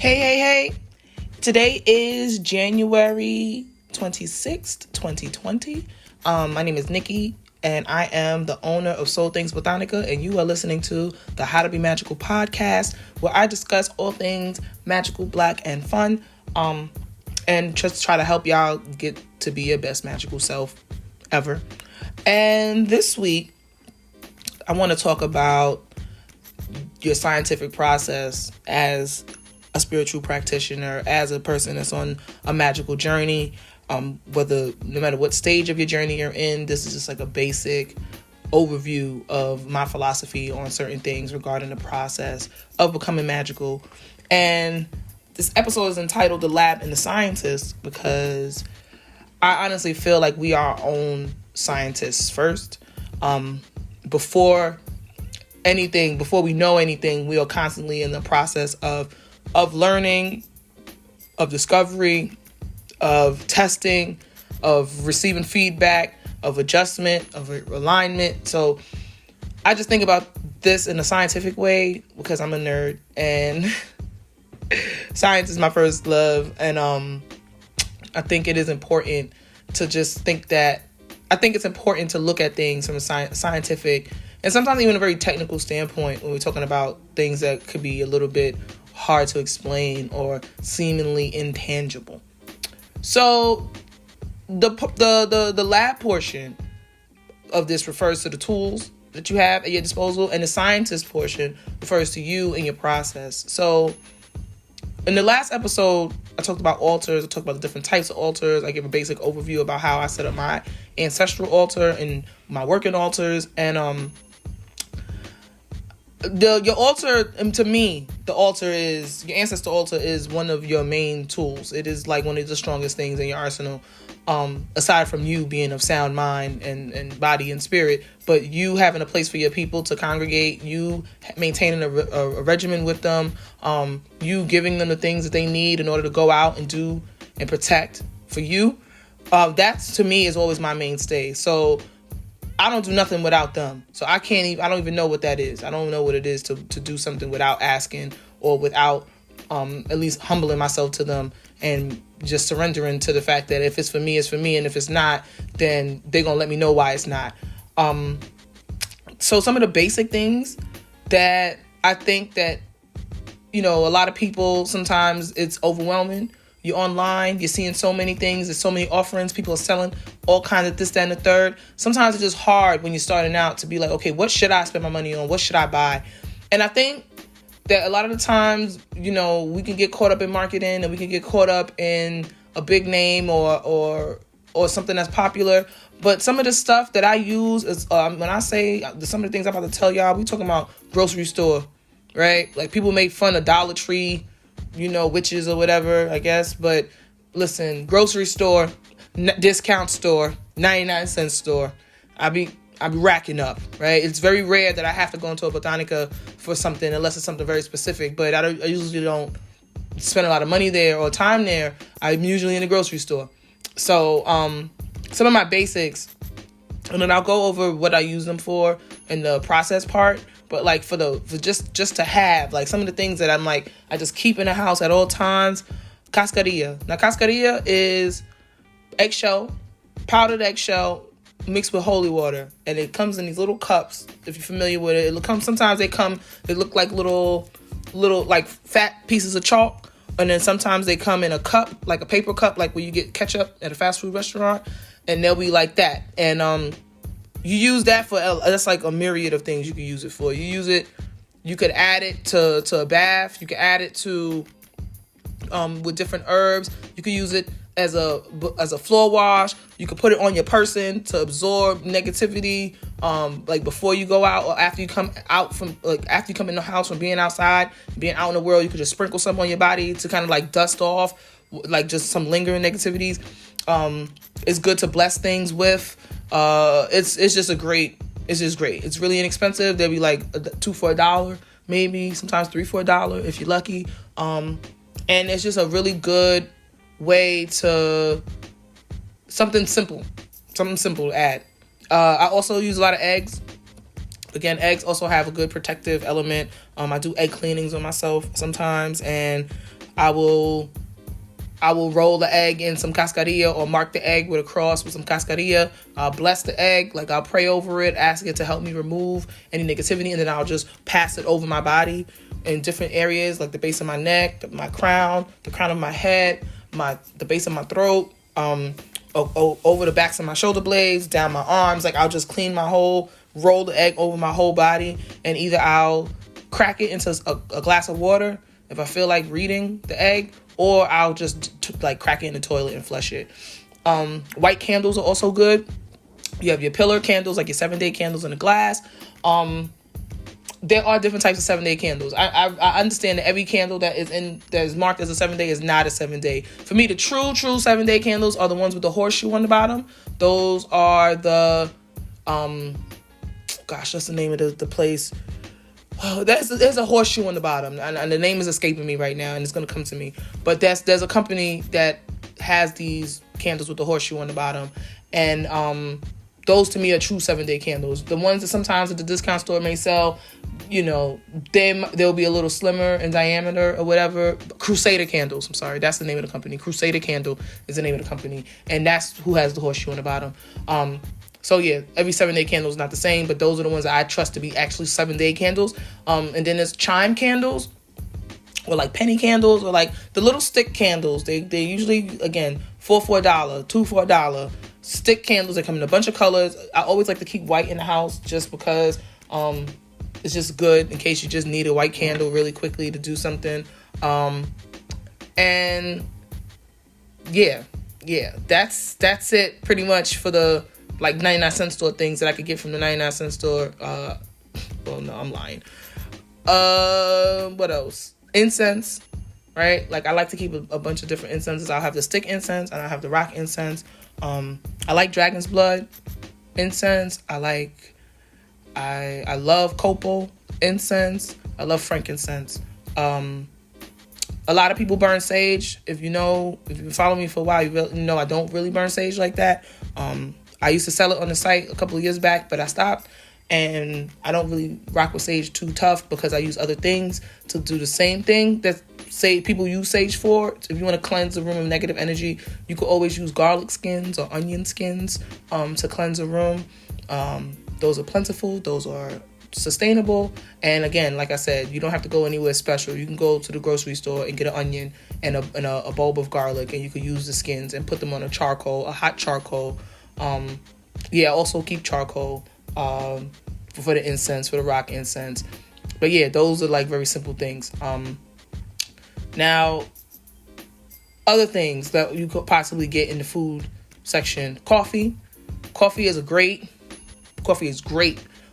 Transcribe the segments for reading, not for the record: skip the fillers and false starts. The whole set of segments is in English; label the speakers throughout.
Speaker 1: Hey. Today is January 26th, 2020. My name is Nikki, and I am the owner of Soul Things Botanica, and you are listening to the How to Be Magical podcast, where I discuss all things magical, black, and fun, and just try to help y'all get to be your best magical self ever. And this week, I want to talk about your scientific process as a spiritual practitioner, as a person that's on a magical journey, no matter what stage of your journey you're in. This is just like a basic overview of my philosophy on certain things regarding the process of becoming magical. And this episode is entitled The Lab and the Scientist, because I honestly feel like we are our own scientists first. Before we know anything, we are constantly in the process of learning, of discovery, of testing, of receiving feedback, of adjustment, of alignment. So I just think about this in a scientific way because I'm a nerd and science is my first love. And I think it is important to just think that, I think it's important to look at things from a scientific and sometimes even a very technical standpoint when we're talking about things that could be a little bit hard to explain or seemingly intangible. So the lab portion of this refers to the tools that you have at your disposal, and the scientist portion refers to you and your process. So in the last episode, I talked about altars. I talked about the different types of altars. I gave a basic overview about how I set up my ancestral altar and my working altars. And your altar, to me, your ancestor altar is one of your main tools. It is like one of the strongest things in your arsenal, aside from you being of sound mind and body and spirit. But you having a place for your people to congregate, you maintaining a regimen with them, you giving them the things that they need in order to go out and do and protect for you. That's, to me, is always my mainstay. So I don't do nothing without them. So I don't even know what that is. I don't know what it is to do something without asking or without at least humbling myself to them and just surrendering to the fact that if it's for me, it's for me. And if it's not, then they're going to let me know why it's not. So some of the basic things that I think that, a lot of people, sometimes it's overwhelming. You're online, you're seeing so many things, there's so many offerings, people are selling all kinds of this, that, and the third. Sometimes it's just hard when you're starting out to be like, okay, what should I spend my money on? What should I buy? And I think that a lot of the times, we can get caught up in marketing and we can get caught up in a big name or something that's popular. But some of the stuff that I use is, when I say some of the things I'm about to tell y'all, we talking about grocery store, right? Like people make fun of Dollar Tree, witches or whatever, I guess. But listen, grocery store, discount store, 99-cent store. I be racking up, right? It's very rare that I have to go into a botanica for something unless it's something very specific. But I usually don't spend a lot of money there or time there. I'm usually in the grocery store. So some of my basics, and then I'll go over what I use them for in the process part. But like for just to have, like some of the things that I'm like, I just keep in the house at all times. Cascarilla. Now cascarilla is eggshell, powdered eggshell mixed with holy water. And it comes in these little cups, if you're familiar with it. Sometimes they look like little like fat pieces of chalk. And then sometimes they come in a cup, like a paper cup, like where you get ketchup at a fast food restaurant. And they'll be like that. And you use that for, that's like a myriad of things you can use it for. You could add it to a bath. You could add it to, with different herbs. You could use it as a floor wash. You could put it on your person to absorb negativity, like before you go out or after you come out from, like after you come in the house from being outside, being out in the world. You could just sprinkle some on your body to kind of like dust off, like just some lingering negativities. It's good to bless things with. It's just great. It's really inexpensive. They'll be like 2 for $1, maybe sometimes 3 for $1 if you're lucky. And it's just a really good way to something simple to add. I also use a lot of eggs. Again, eggs also have a good protective element. I do egg cleanings on myself sometimes, and I will roll the egg in some cascarilla or mark the egg with a cross with some cascarilla. I'll bless the egg, like I'll pray over it, ask it to help me remove any negativity, and then I'll just pass it over my body in different areas, like the base of my neck, my crown, the crown of my head, the base of my throat, over the backs of my shoulder blades, down my arms. Like I'll just roll the egg over my whole body, and either I'll crack it into a glass of water if I feel like reading the egg, or I'll just crack it in the toilet and flush it. White candles are also good. You have your pillar candles, like your 7-day candles in a glass. There are different types of 7-day candles. I understand that every candle that is marked as a 7-day is not a 7-day. For me, the true 7-day candles are the ones with the horseshoe on the bottom. Those are the what's the name of the place? Oh, there's a horseshoe on the bottom, and the name is escaping me right now, and it's gonna come to me. But there's a company that has these candles with the horseshoe on the bottom, and those to me are true 7-day candles. The ones that sometimes at the discount store may sell, they'll be a little slimmer in diameter or whatever. Crusader candles, I'm sorry, that's the name of the company. Crusader Candle is the name of the company, and that's who has the horseshoe on the bottom. So yeah, every 7-day candle is not the same, but those are the ones that I trust to be actually 7-day candles. And then there's chime candles, or like penny candles, or like the little stick candles. They usually, again, $4 for $1, $2 for $1. Stick candles that come in a bunch of colors. I always like to keep white in the house just because it's just good in case you just need a white candle really quickly to do something. And yeah, that's it pretty much for the 99-cent store things that I could get from the 99-cent store. Well, no, I'm lying. What else? Incense, right? Like I like to keep a bunch of different incenses. I'll have the stick incense and I'll have the rock incense. I like dragon's blood incense. I love copal incense. I love frankincense. A lot of people burn sage. If you follow me for a while, you know I don't really burn sage like that. I used to sell it on the site a couple of years back, but I stopped. And I don't really rock with sage too tough because I use other things to do the same thing that people use sage for. If you want to cleanse a room of negative energy, you could always use garlic skins or onion skins to cleanse a room. Those are plentiful. Those are sustainable. And again, like I said, you don't have to go anywhere special. You can go to the grocery store and get an onion and a bulb of garlic, and you could use the skins and put them on a hot charcoal. Also keep charcoal for the incense, for the rock incense. But yeah, those are very simple things. Now, other things that you could possibly get in the food section. Coffee is great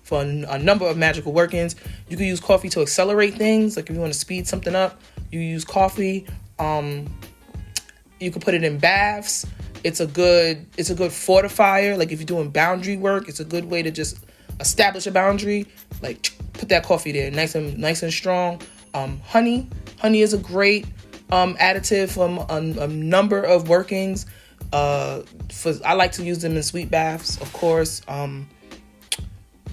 Speaker 1: for a number of magical workings. You can use coffee to accelerate things. Like if you want to speed something up, you use coffee. You can put it in baths. It's a good fortifier. Like if you're doing boundary work, it's a good way to just establish a boundary. Like put that coffee there, nice and strong. Honey is a great additive from a number of workings. I like to use them in sweet baths, of course.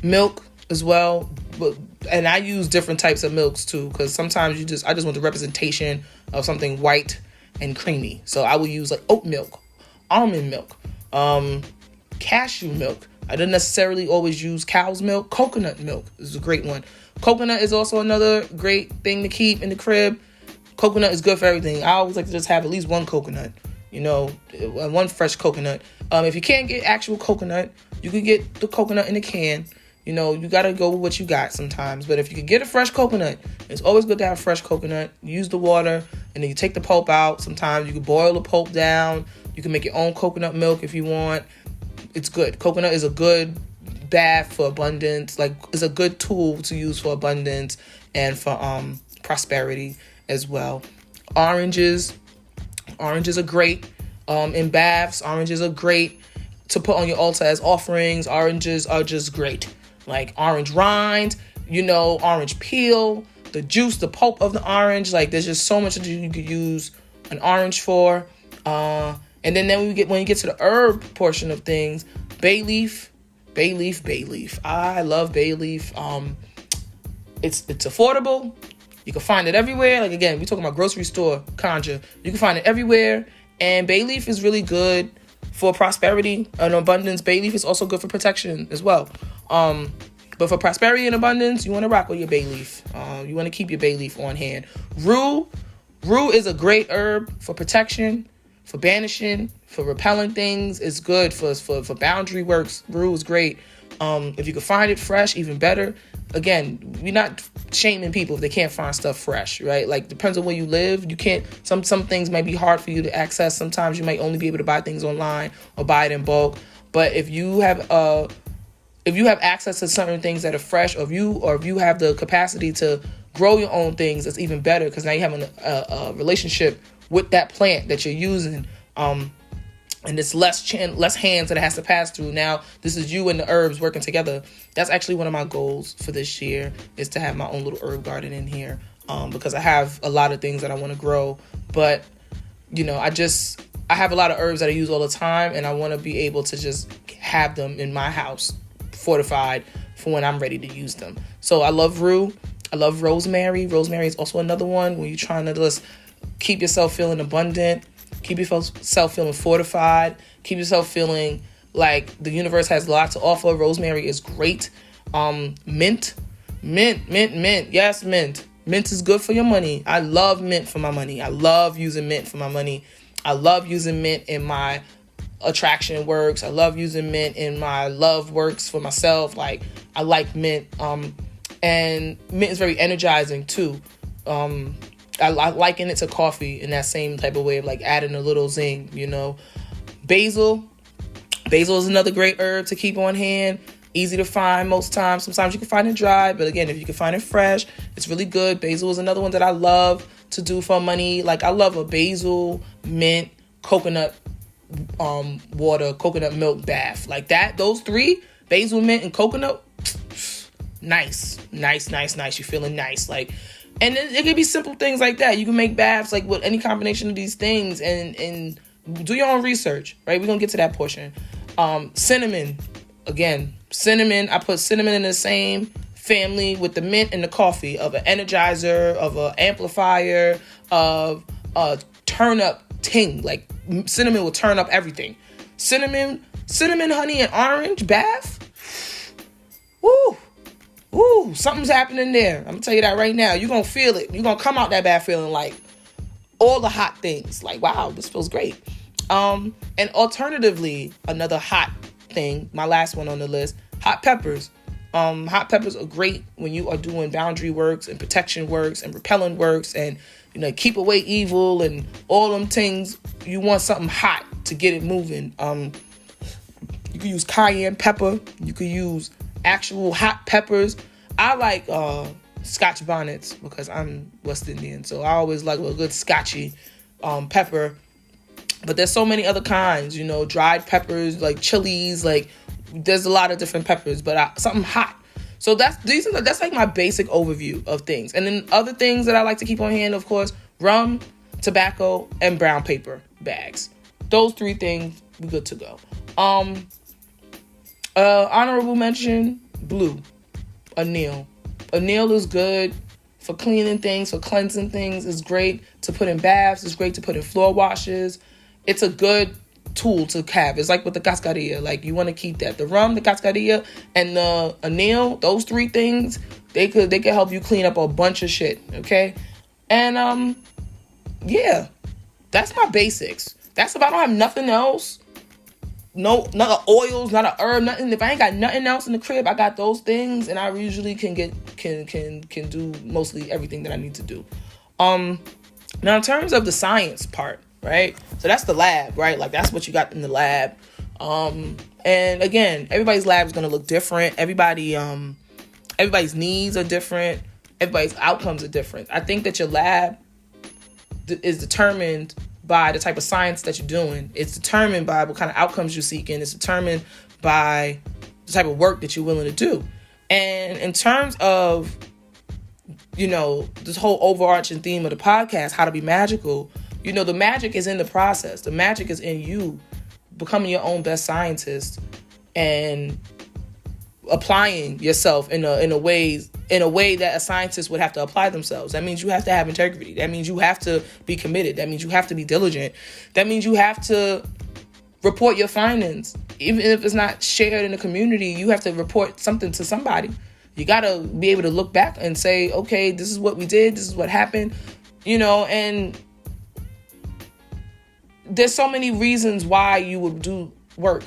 Speaker 1: Milk as well, and I use different types of milks too, because sometimes I just want the representation of something white and creamy. So I will use oat milk, almond milk, cashew milk. I don't necessarily always use cow's milk. Coconut milk is a great one. Coconut is also another great thing to keep in the crib. Coconut is good for everything. I always like to just have at least one coconut, one fresh coconut. If you can't get actual coconut, you can get the coconut in a can. You got to go with what you got sometimes. But if you can get a fresh coconut, it's always good to have fresh coconut. Use the water, and then you take the pulp out. Sometimes you can boil the pulp down. You can make your own coconut milk if you want. It's good. Coconut is a good bath for abundance. It's a good tool to use for abundance and for prosperity as well. Oranges are great in baths. Oranges are great to put on your altar as offerings. Oranges are just great. Like orange rind, orange peel, the juice, the pulp of the orange. There's just so much that you could use an orange for. And then when you get to the herb portion of things, bay leaf. I love bay leaf. It's affordable. You can find it everywhere. Like, again, we're talking about grocery store conjure. You can find it everywhere. And bay leaf is really good for prosperity and abundance. Bay leaf is also good for protection as well. But for prosperity and abundance, you want to rock with your bay leaf. You want to keep your bay leaf on hand. Rue is a great herb for protection, for banishing, for repelling things. It's good for boundary works. Rue is great. If you can find it fresh, even better. Again, we're not shaming people if they can't find stuff fresh, right? Like, depends on where you live. You can't, some things might be hard for you to access. Sometimes you might only be able to buy things online or buy it in bulk. But if you have access to certain things that are fresh, or if you have the capacity to grow your own things, it's even better, because now you're having a relationship with that plant that you're using. And it's less hands that it has to pass through. Now, this is you and the herbs working together. That's actually one of my goals for this year, is to have my own little herb garden in here, because I have a lot of things that I want to grow. But, I have a lot of herbs that I use all the time, and I want to be able to just have them in my house fortified for when I'm ready to use them. So I love rue. I love rosemary. Rosemary is also another one when you're trying to just keep yourself feeling abundant. Keep yourself feeling fortified. Keep yourself feeling like the universe has a lot to offer. Rosemary is great. Mint. Yes, mint. Mint is good for your money. I love mint for my money. I love using mint for my money. I love using mint in my attraction works. I love using mint in my love works for myself. Like, I like mint. And mint is very energizing too. I liken it to coffee in that same type of way of like adding a little zing, Basil is another great herb to keep on hand. Easy to find most times. Sometimes you can find it dry, but again, if you can find it fresh, it's really good. Basil is another one that I love to do for money. Like, I love a basil, mint, coconut water, coconut milk bath. Like that, those three, basil, mint, and coconut, nice. You're feeling nice. Like, and it can be simple things like that. You can make baths like with any combination of these things, and do your own research, right? We're going to get to that portion. Cinnamon. Again, cinnamon. I put cinnamon in the same family with the mint and the coffee, of an energizer, of an amplifier, of a turn up ting. Like, cinnamon will turn up everything. Cinnamon, honey, and orange bath. Woo, something's happening there. I'm going to tell you that right now. You're going to feel it. You're going to come out that bath feeling like all the hot things. Like, wow, this feels great. And alternatively, another hot thing, my last one on the list, hot peppers. Hot peppers are great when you are doing boundary works and protection works and repellent works and, keep away evil and all them things. You want something hot to get it moving. You can use cayenne pepper. You can use actual hot peppers. I like Scotch bonnets because I'm West Indian, so I always like a good Scotchy pepper. But there's so many other kinds, dried peppers, like chilies, like there's a lot of different peppers, but something hot. So that's like my basic overview of things. And then other things that I like to keep on hand, of course, rum, tobacco, and brown paper bags. Those three things, we're good to go. Honorable mention, blue, anil. Anil is good for cleaning things, for cleansing things. It's great to put in baths. It's great to put in floor washes. It's a good tool to have. It's like with the cascarilla. Like, you want to keep that. The rum, the cascarilla, and the anil, those three things, they could help you clean up a bunch of shit, okay? And, yeah, that's my basics. That's about, I don't have nothing else. No, not oils, not a herb, nothing. If I ain't got nothing else in the crib, I got those things, and I usually can do mostly everything that I need to do. Now in terms of the science part, right? So that's the lab, right? Like, that's what you got in the lab. And again, everybody's lab is gonna look different. Everybody's needs are different. Everybody's outcomes are different. I think that your lab is determined by the type of science that you're doing. It's determined by what kind of outcomes you're seeking. It's determined by the type of work that you're willing to do. And in terms of, this whole overarching theme of the podcast, how to be magical, the magic is in the process. The magic is in you becoming your own best scientist and applying yourself in a way that a scientist would have to apply themselves. That means you have to have integrity. That means you have to be committed. That means you have to be diligent. That means you have to report your findings. Even if it's not shared in the community, you have to report something to somebody. You got to be able to look back and say, okay, this is what we did. This is what happened, and there's so many reasons why you would do work,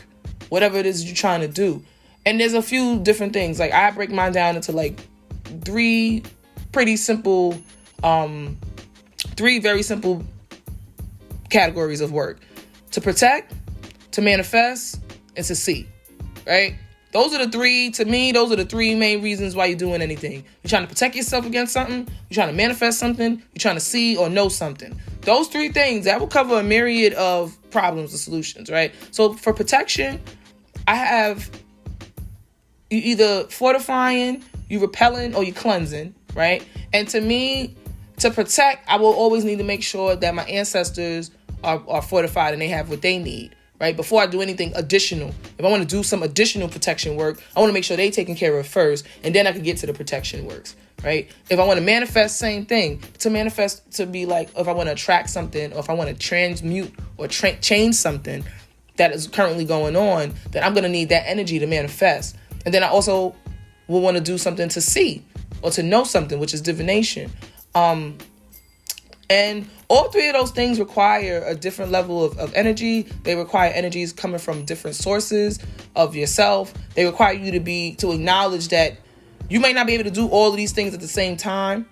Speaker 1: whatever it is you're trying to do. And there's a few different things. Like, I break mine down into like three very simple categories of work: to protect, to manifest, and to see, right? Those are the three main reasons why you're doing anything. You're trying to protect yourself against something, you're trying to manifest something, you're trying to see or know something. Those three things, that will cover a myriad of problems and solutions, right? So for protection, I have you either fortifying, you repelling, or you cleansing, right? And to me, to protect, I will always need to make sure that my ancestors are fortified and they have what they need, right? Before I do anything additional. If I want to do some additional protection work, I want to make sure they're taken care of first, and then I can get to the protection works, right? If I want to manifest, same thing. To manifest, to be like, if I want to attract something, or if I want to transmute or change something that is currently going on, then I'm going to need that energy to manifest. And then I also will want to do something to see or to know something, which is divination. And all three of those things require a different level of energy. They require energies coming from different sources of yourself. They require you to acknowledge that you may not be able to do all of these things at the same time.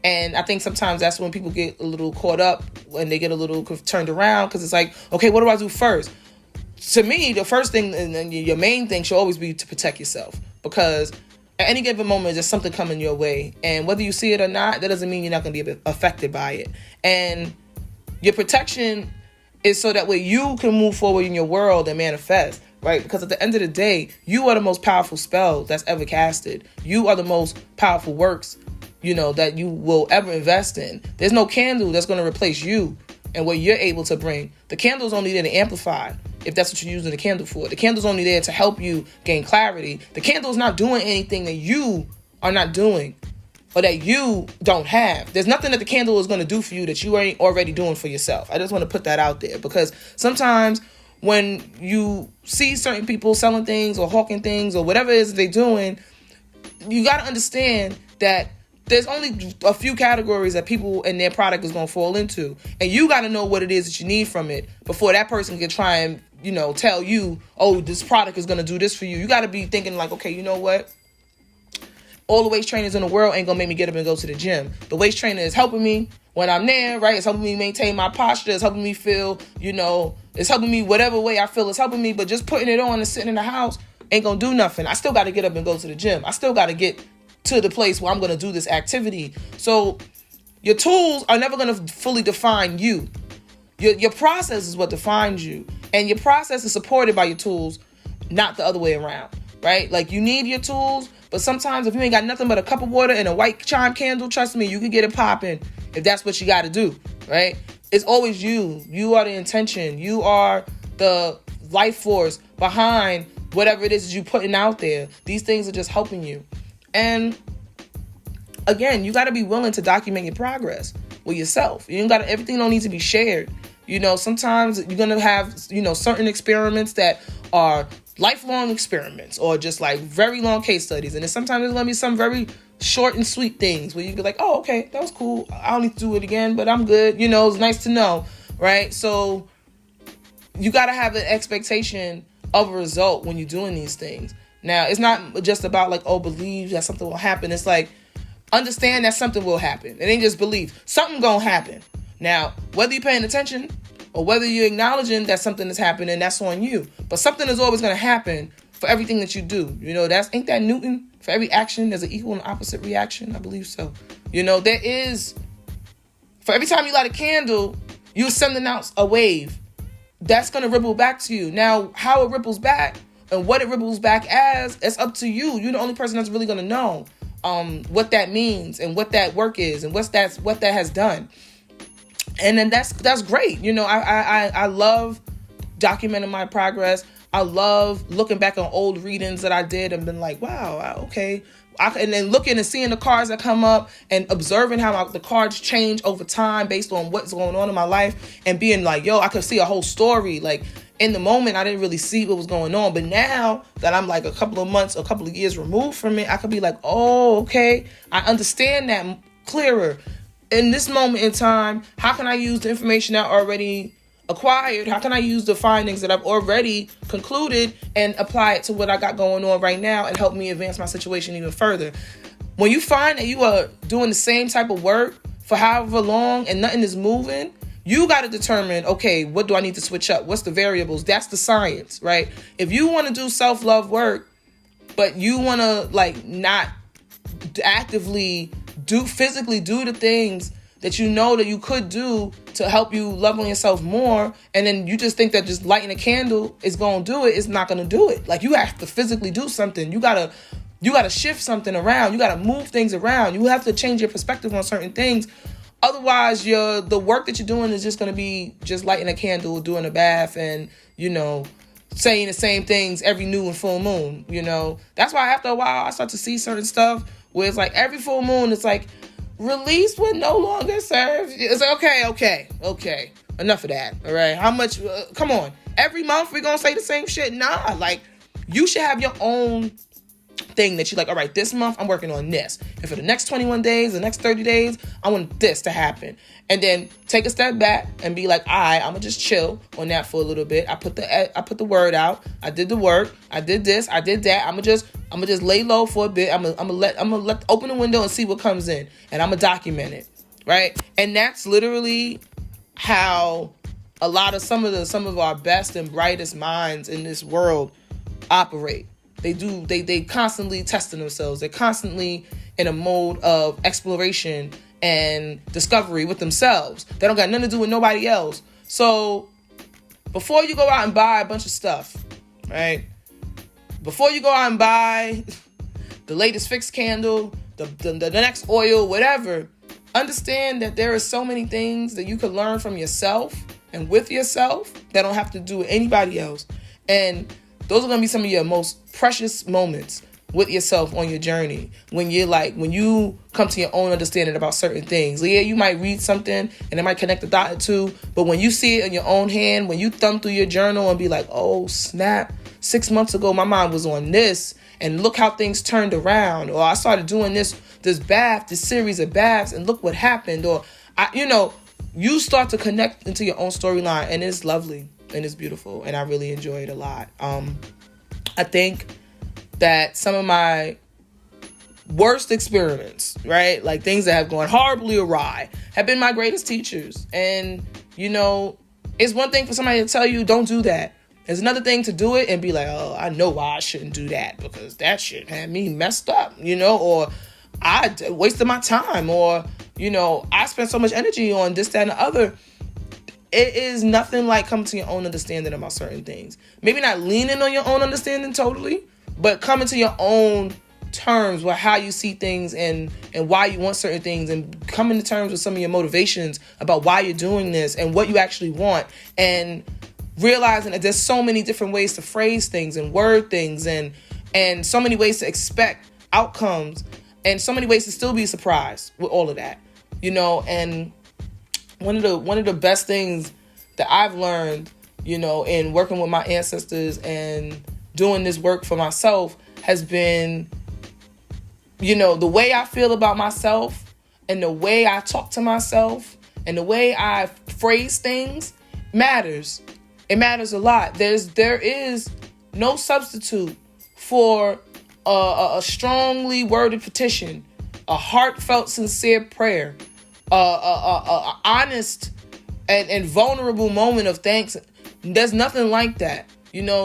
Speaker 1: And I think sometimes that's when people get a little caught up, when they get a little turned around, because it's like, okay, what do I do first? To me, the first thing and your main thing should always be to protect yourself, because at any given moment, there's something coming your way. And whether you see it or not, that doesn't mean you're not going to be affected by it. And your protection is so that way you can move forward in your world and manifest, right? Because at the end of the day, you are the most powerful spell that's ever casted. You are the most powerful works, that you will ever invest in. There's no candle that's going to replace you and what you're able to bring. The candle's only there to amplify, if that's what you're using the candle for. The candle's only there to help you gain clarity. The candle's not doing anything that you are not doing or that you don't have. There's nothing that the candle is going to do for you that you ain't already doing for yourself. I just want to put that out there, because sometimes when you see certain people selling things or hawking things or whatever it is they're doing, you got to understand that there's only a few categories that people and their product is going to fall into. And you got to know what it is that you need from it before that person can try and, tell you, oh, this product is going to do this for you. You got to be thinking like, okay, you know what? All the weight trainers in the world ain't going to make me get up and go to the gym. The weight trainer is helping me when I'm there, right? It's helping me maintain my posture. It's helping me feel, it's helping me whatever way I feel it's helping me. But just putting it on and sitting in the house ain't going to do nothing. I still got to get up and go to the gym. I still got to get to the place where I'm going to do this activity. So your tools are never going to fully define you. Your process is what defines you. And your process is supported by your tools, not the other way around, right? Like, you need your tools, but sometimes if you ain't got nothing but a cup of water and a white chime candle, trust me, you can get it popping if that's what you got to do, right? It's always you. You are the intention. You are the life force behind whatever it is that you're putting out there. These things are just helping you. And again, you got to be willing to document your progress with yourself. Everything don't need to be shared. Sometimes you're going to have, certain experiments that are lifelong experiments or just like very long case studies. And then sometimes there's going to be some very short and sweet things where you be like, oh, okay, that was cool. I don't need to do it again, but I'm good. It's nice to know, right? So you got to have an expectation of a result when you're doing these things. Now, it's not just about like, oh, believe that something will happen. It's like, understand that something will happen. It ain't just believe. Something gonna happen. Now, whether you're paying attention or whether you're acknowledging that something is happening, that's on you. But something is always gonna happen for everything that you do. Ain't that Newton? For every action, there's an equal and opposite reaction. I believe so. There is, for every time you light a candle, you're sending out a wave. That's gonna ripple back to you. Now, how it ripples back and what it ripples back as, it's up to you. You're the only person that's really gonna know what that means and what that work is and what that has done. And then that's great. I love documenting my progress. I love looking back on old readings that I did and been like, wow, okay. And then looking and seeing the cards that come up and observing how the cards change over time based on what's going on in my life, and being like, yo, I could see a whole story. Like, in the moment, I didn't really see what was going on. But now that I'm like a couple of months, a couple of years removed from it, I could be like, oh, okay, I understand that clearer. In this moment in time, how can I use the information I already acquired? How can I use the findings that I've already concluded and apply it to what I got going on right now and help me advance my situation even further? When you find that you are doing the same type of work for however long and nothing is moving, you got to determine, okay, what do I need to switch up? What's the variables? That's the science, right? If you want to do self-love work, but you want to like not actively physically do the things that you know that you could do to help you love on yourself more, and then you just think that just lighting a candle is going to do it, it's not going to do it. Like, you have to physically do something. You got to shift something around. You got to move things around. You have to change your perspective on certain things. Otherwise, the work that you're doing is just going to be just lighting a candle, doing a bath, and, saying the same things every new and full moon, That's why after a while, I start to see certain stuff where it's like every full moon, it's like, release what no longer serves. It's like, okay. Enough of that, all right? How much, come on. Every month we're going to say the same shit? Nah, like, you should have your own thing that you're like, all right, this month I'm working on this. And for the next 21 days, the next 30 days, I want this to happen. And then take a step back and be like, all right, I'm gonna just chill on that for a little bit. I put the word out. I did the work. I did this. I did that. I'm gonna just lay low for a bit. I'm gonna let open the window and see what comes in, and I'm gonna document it, right? And that's literally how a lot of some of our best and brightest minds in this world operate. They constantly testing themselves. They're constantly in a mode of exploration and discovery with themselves. They don't got nothing to do with nobody else. So before you go out and buy a bunch of stuff, right? Before you go out and buy the latest fixed candle, the next oil, whatever, understand that there are so many things that you can learn from yourself and with yourself that don't have to do with anybody else. And those are going to be some of your most precious moments with yourself on your journey. When you come to your own understanding about certain things. Yeah, you might read something and it might connect a dot or two, but when you see it in your own hand, when you thumb through your journal and be like, oh, snap, 6 months ago, my mind was on this, and look how things turned around. Or I started doing this series of baths, and look what happened. Or, you start to connect into your own storyline, and it's lovely. And it's beautiful, and I really enjoy it a lot. I think that some of my worst experiments, right, like things that have gone horribly awry, have been my greatest teachers. And, it's one thing for somebody to tell you, don't do that. It's another thing to do it and be like, oh, I know why I shouldn't do that, because that shit had me messed up, or I wasted my time, or, I spent so much energy on this, that, and the other. It is nothing like coming to your own understanding about certain things. Maybe not leaning on your own understanding totally, but coming to your own terms with how you see things and why you want certain things, and coming to terms with some of your motivations about why you're doing this and what you actually want, and realizing that there's so many different ways to phrase things and word things, and so many ways to expect outcomes, and so many ways to still be surprised with all of that, and one of the best things that I've learned, in working with my ancestors and doing this work for myself has been, the way I feel about myself and the way I talk to myself and the way I phrase things matters. It matters a lot. There is no substitute for a strongly worded petition, a heartfelt, sincere prayer, a honest and vulnerable moment of thanks. There's nothing like that,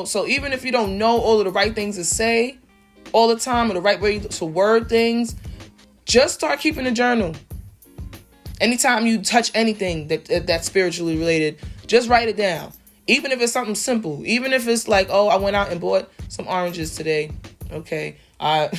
Speaker 1: So even if you don't know all of the right things to say all the time, or the right way to word things, just start keeping a journal. Anytime you touch anything that's spiritually related, just write it down. Even if it's something simple, even if it's like, oh, I went out and bought some oranges today. Okay, I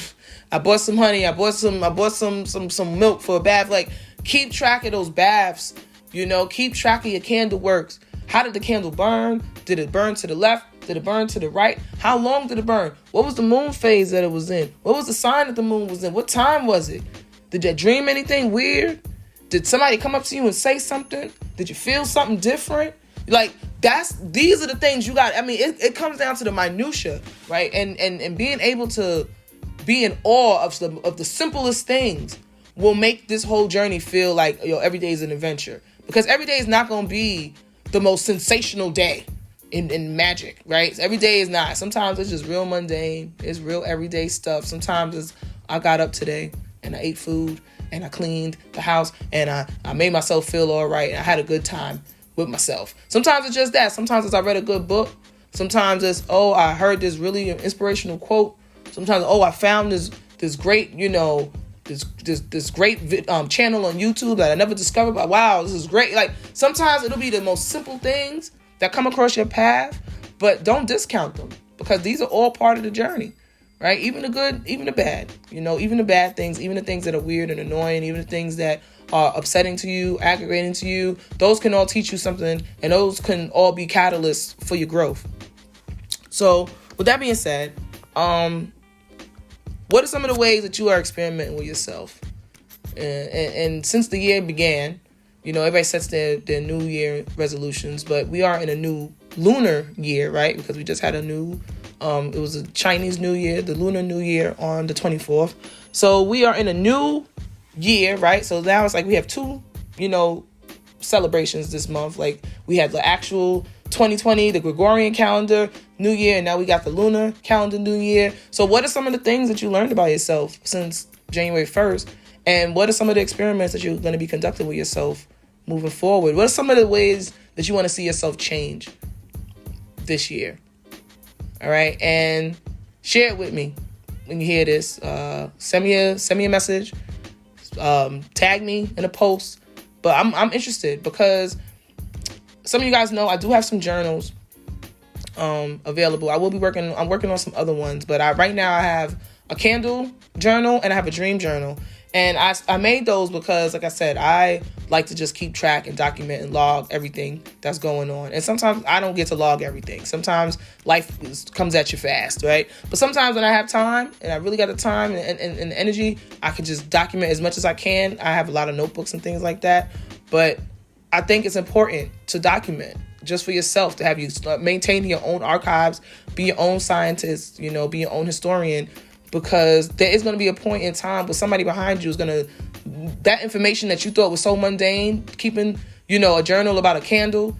Speaker 1: bought some honey. I bought some milk for a bath. Like, keep track of those baths. Keep track of your candle works. How did the candle burn? Did it burn to the left, Did it burn to the right? How long did it burn? What was the moon phase that it was in? What was the sign that the moon was in? What time was it? Did you dream anything weird? Did somebody come up to you and say something? Did you feel something different? Like, these are the things you got. I mean, it comes down to the minutia, right? And being able to be in awe of the simplest things will make this whole journey feel like, every day is an adventure. Because every day is not going to be the most sensational day in magic, right? Every day is not. Sometimes it's just real mundane. It's real everyday stuff. Sometimes it's, I got up today and I ate food and I cleaned the house and I made myself feel all right. And I had a good time with myself. Sometimes it's just that. Sometimes it's I read a good book. Sometimes it's, I heard this really inspirational quote. Sometimes, I found this great, this great channel on YouTube that I never discovered. But wow, this is great. Like, sometimes it'll be the most simple things that come across your path, but don't discount them, because these are all part of the journey, right? Even the good, even the bad, even the bad things, even the things that are weird and annoying, even the things that are upsetting to you, aggravating to you, those can all teach you something, and those can all be catalysts for your growth. So with that being said, what are some of the ways that you are experimenting with yourself? And since the year began, everybody sets their new year resolutions, but we are in a new lunar year, right? Because we just had a new, it was a Chinese New Year, the Lunar New Year on the 24th. So we are in a new year, right? So now it's like we have two, celebrations this month. Like, we had the actual 2020, the Gregorian calendar New Year, and now we got the lunar calendar New Year. So what are some of the things that you learned about yourself since January 1st? And what are some of the experiments that you're going to be conducting with yourself moving forward? What are some of the ways that you want to see yourself change this year? All right. And share it with me when you hear this. Send me a message. Tag me in a post. But I'm interested, because some of you guys know I do have some journals available. I'm working on some other ones, but right now I have a candle journal and I have a dream journal. And I made those because, like I said, I like to just keep track and document and log everything that's going on. And sometimes I don't get to log everything. Sometimes life comes at you fast, right? But sometimes when I have time and I really got the time and the energy, I can just document as much as I can. I have a lot of notebooks and things like that. But I think it's important to document just for yourself, to have you maintain your own archives, be your own scientist, be your own historian. Because there is going to be a point in time where somebody behind you is going to, that information that you thought was so mundane, keeping, a journal about a candle,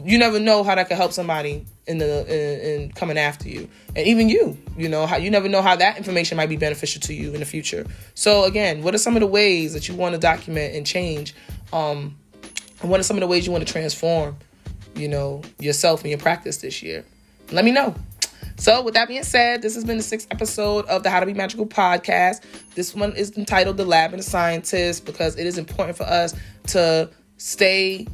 Speaker 1: you never know how that could help somebody in coming after you. And even how you never know how that information might be beneficial to you in the future. So again, what are some of the ways that you want to document and change? And what are some of the ways you want to transform, yourself and your practice this year? Let me know. So with that being said, this has been the 6th episode of the How to Be Magical podcast. This one is entitled The Lab and the Scientist, because it is important for us to stay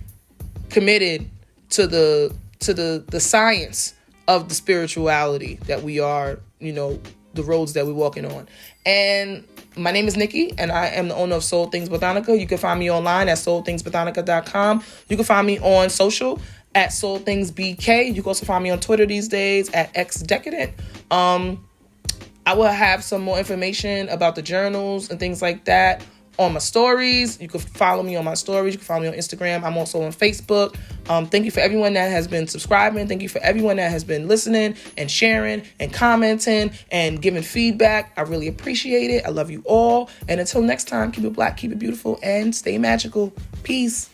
Speaker 1: committed to the science of the spirituality that we are, the roads that we're walking on. And my name is Nikki, and I am the owner of Soul Things Botanica. You can find me online at soulthingsbotanica.com. You can find me on social at Soul Things BK. You can also find me on Twitter these days at XDecadent. I will have some more information about the journals and things like that on my stories. You can follow me on my stories. You can follow me on Instagram. I'm also on Facebook. Thank you for everyone that has been subscribing. Thank you for everyone that has been listening and sharing and commenting and giving feedback. I really appreciate it. I love you all. And until next time, keep it black, keep it beautiful, and stay magical. Peace.